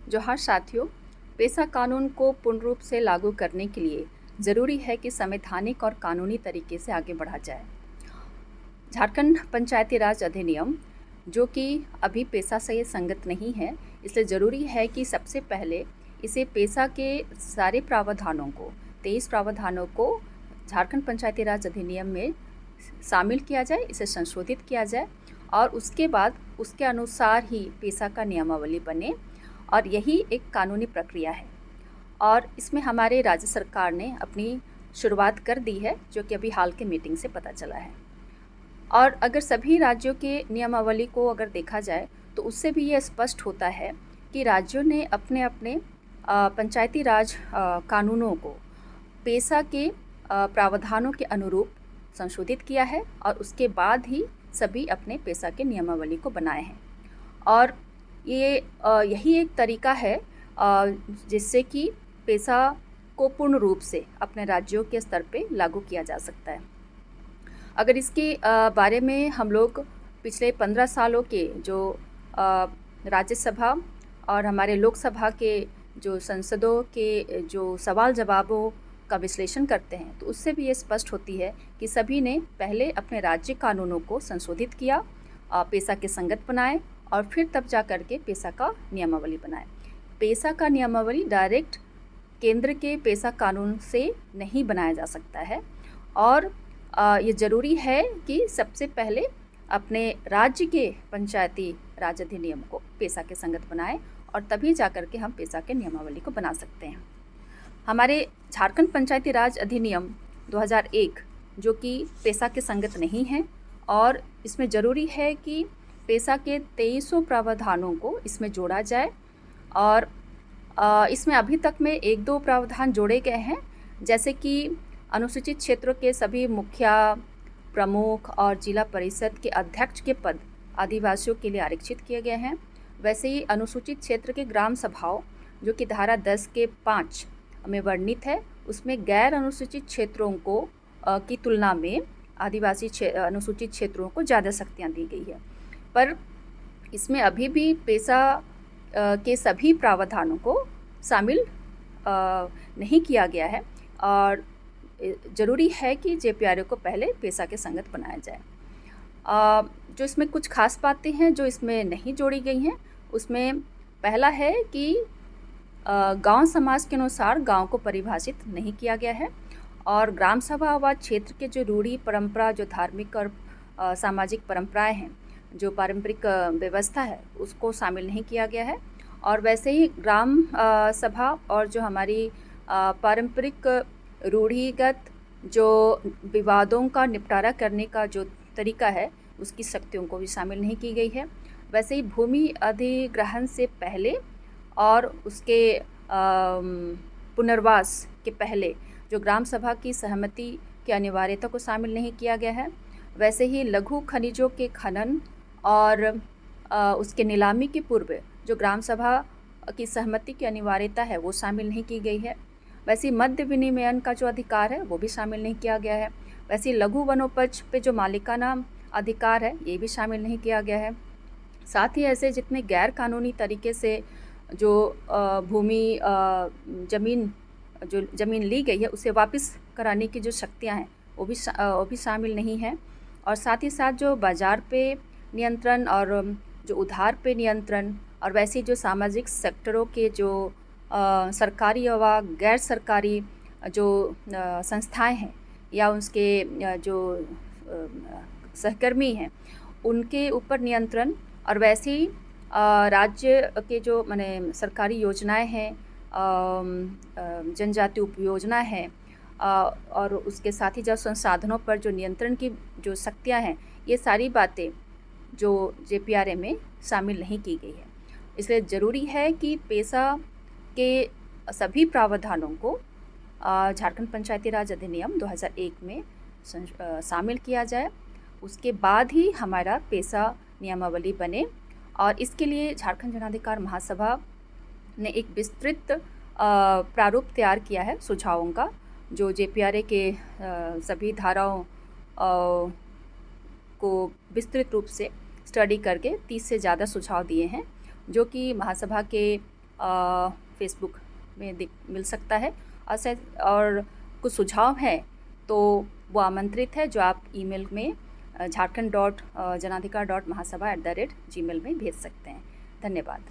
जोहार साथियों, पेशा कानून को पूर्ण रूप से लागू करने के लिए ज़रूरी है कि संवैधानिक और कानूनी तरीके से आगे बढ़ा जाए। झारखंड पंचायती राज अधिनियम, जो कि अभी पेशा से संगत नहीं है, इसलिए ज़रूरी है कि सबसे पहले इसे पेशा के सारे प्रावधानों को 23 प्रावधानों को झारखंड पंचायती राज अधिनियम में शामिल किया जाए, इसे संशोधित किया जाए और उसके बाद उसके अनुसार ही पेशा का नियमावली बने और यही एक कानूनी प्रक्रिया है। और इसमें हमारे राज्य सरकार ने अपनी शुरुआत कर दी है, जो कि अभी हाल के मीटिंग से पता चला है। और अगर सभी राज्यों के नियमावली को अगर देखा जाए तो उससे भी ये स्पष्ट होता है कि राज्यों ने अपने अपने पंचायती राज कानूनों को पेशा के प्रावधानों के अनुरूप संशोधित किया है और उसके बाद ही सभी अपने पेशा के नियमावली को बनाए हैं। और ये यही एक तरीका है जिससे कि पेशा को पूर्ण रूप से अपने राज्यों के स्तर पे लागू किया जा सकता है। अगर इसके बारे में हम लोग पिछले 15 सालों के जो राज्यसभा और हमारे लोकसभा के जो संसदों के जो सवाल जवाबों का विश्लेषण करते हैं, तो उससे भी ये स्पष्ट होती है कि सभी ने पहले अपने राज्य कानूनों को संशोधित किया, पेशा के संगत बनाए और फिर तब जा कर के पेशा का नियमावली बनाए। पेशा का नियमावली डायरेक्ट केंद्र के पेशा कानून से नहीं बनाया जा सकता है और ये ज़रूरी है कि सबसे पहले अपने राज्य के पंचायती राज अधिनियम को पेशा के संगत बनाएं और तभी जाकर के हम पेशा के नियमावली को बना सकते हैं। हमारे झारखंड पंचायती राज अधिनियम 2001 जो कि पेशा के संगत नहीं है और इसमें ज़रूरी है कि पेशा के 2300 प्रावधानों को इसमें जोड़ा जाए और इसमें अभी तक में 1-2 प्रावधान जोड़े गए हैं, जैसे कि अनुसूचित क्षेत्रों के सभी मुखिया, प्रमुख और जिला परिषद के अध्यक्ष के पद आदिवासियों के लिए आरक्षित किए गए हैं। वैसे ही अनुसूचित क्षेत्र के ग्राम सभाओं, जो कि धारा 10 के 5 में वर्णित है, उसमें गैर अनुसूचित क्षेत्रों को की तुलना में आदिवासी अनुसूचित क्षेत्रों को ज़्यादा शक्तियाँ दी गई है। पर इसमें अभी भी पेशा के सभी प्रावधानों को शामिल नहीं किया गया है और ज़रूरी है कि जेपीआरए को पहले पेशा के संगत बनाया जाए। जो इसमें कुछ खास बातें हैं जो इसमें नहीं जोड़ी गई हैं, उसमें पहला है कि गांव समाज के अनुसार गांव को परिभाषित नहीं किया गया है और ग्राम सभा व क्षेत्र के जो रूढ़ी परंपरा, जो धार्मिक और सामाजिक परंपराएं हैं, जो पारंपरिक व्यवस्था है, उसको शामिल नहीं किया गया है। और वैसे ही ग्राम सभा और जो हमारी पारंपरिक रूढ़िगत जो विवादों का निपटारा करने का जो तरीका है, उसकी शक्तियों को भी शामिल नहीं की गई है। वैसे ही भूमि अधिग्रहण से पहले और उसके पुनर्वास के पहले जो ग्राम सभा की सहमति की अनिवार्यता को शामिल नहीं किया गया है। वैसे ही लघु खनिजों के खनन और उसके नीलामी के पूर्व जो ग्राम सभा की सहमति की अनिवार्यता है, वो शामिल नहीं की गई है। वैसे मध्य विनिमयन का जो अधिकार है, वो भी शामिल नहीं किया गया है। वैसे लघु वनोपज पे जो मालिकाना अधिकार है, ये भी शामिल नहीं किया गया है। साथ ही ऐसे जितने गैर कानूनी तरीके से जो भूमि ज़मीन ली गई है, उसे वापस कराने की जो शक्तियाँ हैं, वो भी शामिल नहीं है। और साथ ही साथ जो बाज़ार पे नियंत्रण और जो उधार पे नियंत्रण और वैसे जो सामाजिक सेक्टरों के जो सरकारी व गैर सरकारी जो संस्थाएं हैं या उसके जो सहकर्मी हैं, उनके ऊपर नियंत्रण और वैसे ही राज्य के जो माने सरकारी योजनाएं हैं, जनजाति उपयोजना है और उसके साथ ही जो संसाधनों पर जो नियंत्रण की जो शक्तियां हैं, ये सारी बातें जो जेपीआरए में शामिल नहीं की गई है। इसलिए ज़रूरी है कि पेशा के सभी प्रावधानों को झारखंड पंचायती राज अधिनियम 2001 में शामिल किया जाए, उसके बाद ही हमारा पेशा नियमावली बने। और इसके लिए झारखंड जनाधिकार महासभा ने एक विस्तृत प्रारूप तैयार किया है सुझावों का, जो जेपीआरए के सभी धाराओं को विस्तृत रूप से स्टडी करके 30 से ज़्यादा सुझाव दिए हैं, जो कि महासभा के फेसबुक में मिल सकता है। और कुछ सुझाव हैं तो वो आमंत्रित है, जो आप ईमेल में झारखंड.जनाधिकार.महासभा@gmail में भेज सकते हैं। धन्यवाद।